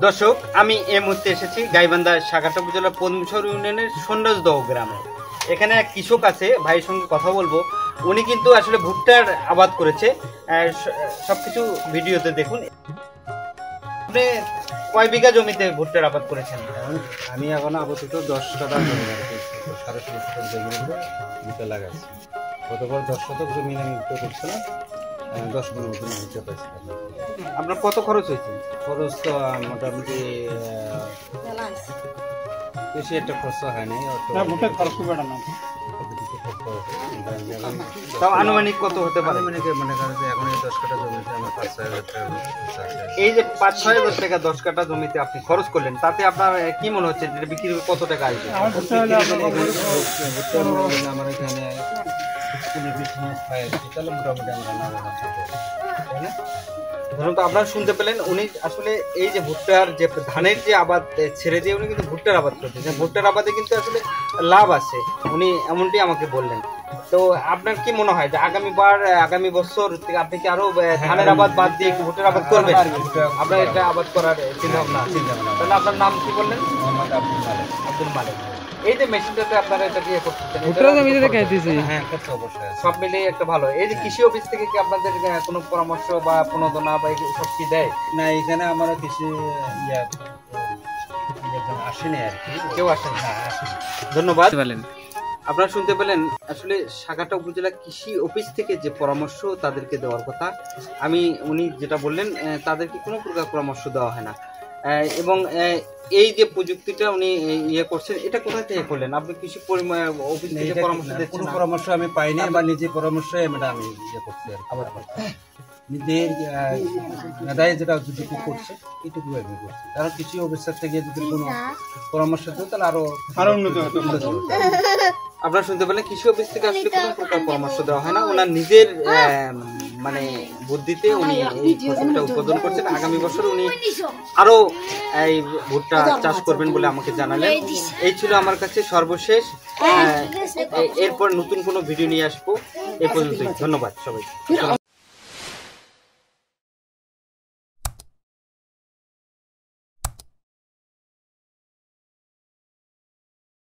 দর্শক, আমি এই মুহূর্তে এসেছি গাইবান্ধা সাগারটা উপজেলার পদ্মশহর ইউনিয়নের সন্ন্যাসদহ গ্রামে। এখানে এক কৃষক আছে, ভাইয়ের সঙ্গে কথা বলবো। উনি কিন্তু আসলে ভুট্টার আবাদ করেছে, সবকিছু ভিডিওতে দেখুন। আপনি কয় বিঘা জমিতে ভুট্টার আবাদ করেছেন? আমি এখন আপাতত 10 শতক জমি আর কি 10.5 শতক জমিতে ভুট্টা লাগাচ্ছি। গতবার 10 শতক জমি আমি ভুট্টা করছিলাম, 10 মনের মতন ভুট্টা পাইছিলাম। আপনার কত খরচ হয়েছে? খরচ তো মোটামুটি বেশি একটা খরচ হয় নাই। ভুট্টার খরচ খুব একটা না, তাও আনুমানিক কত হতে পারে? মনে করেন যে এখন এই 10 কাঠা জমিতে আমার 5-6 হাজার টাকা। এই যে 5-6 হাজার টাকা 10 কাঠা জমিতে আপনি খরচ করলেন, তাতে আপনার কি মনে হচ্ছে যে বিক্রি করে কত টাকা আসবে? আমার এখানে 15-20 মাস খাই, তাহলে মোটামুটি আমরা লাভবান থাকবো, তাই না? ধরুন, তো আপনারা শুনতে পেলেন, উনি আসলে এই যে ভুট্টার যে ধানের যে আবাদ ছেড়ে দিয়ে উনি কিন্তু ভুট্টার আবাদ করতেছেন। ভুট্টার আবাদে কিন্তু আসলে লাভ আছে, উনি এমনটি আমাকে বললেন। তো আপনার কি মনে হয় যে আগামী বছর থেকে আপনি কি আরো ধানের আবাদ বাদ দিয়ে ভুট্টার আবাদ করবেন? আপনার এটা আবাদ করার চিন্তা ভাবনা? তাহলে আপনার নাম কি বললেন? আব্দুল মালিক। এই যে মেশিনটাতে আপনারা এটা দিয়ে করতেছেন, হ্যাঁ, করতে অবশ্যই সব মিলিয়ে একটা ভালো। এই যে কৃষি অফিস থেকে কি আপনাদের কোনো পরামর্শ বা প্রণোদনা বা সব কি দেয়? না, এখানে আমার কৃষি আসেনি আর কি, কেউ আসেন? ধন্যবাদ। আপনারা শুনতে পেলেন, আসলে সাগারটা উপজেলা কৃষি অফিস থেকে যে পরামর্শ তাদেরকে দেওয়ার কথা, উনি যেটা বললেন, তাদেরকে কোনো প্রকার পরামর্শ দেওয়া হয় না। এবং এই যে প্রযুক্তিটা উনি ইয়ে করছেন, এটা কোথা থেকে করলেন? আপনি কৃষি অফিস থেকে পরামর্শ দিচ্ছেন? কোনো পরামর্শ আমি পাইনি, বা নিজে পরামর্শ আমি ইয়ে করছি আর কি। নিজের মেধায় যেটা যেটুকু করছে এটুকু আমি করছি। কারণ কৃষি অফিসার থেকে যদি কোনো পরামর্শ দেয় তাহলে আরো উন্নত হতে। আপনারা শুনতে পেলেন, কৃষি অফিস থেকে আসলে কোনো প্রকার পরামর্শ দেওয়া হয় না। ওনার নিজের মানে বুদ্ধিতে উনি এই ফসলটা উৎপাদন করছেন। আগামী বছর উনি আরো এই ভুট্টা চাষ করবেন বলে আমাকে জানালেন। এই ছিল আমার কাছে সর্বশেষ। এরপর নতুন কোনো ভিডিও নিয়ে আসবো। এই পর্যন্তই। ধন্যবাদ সবাই।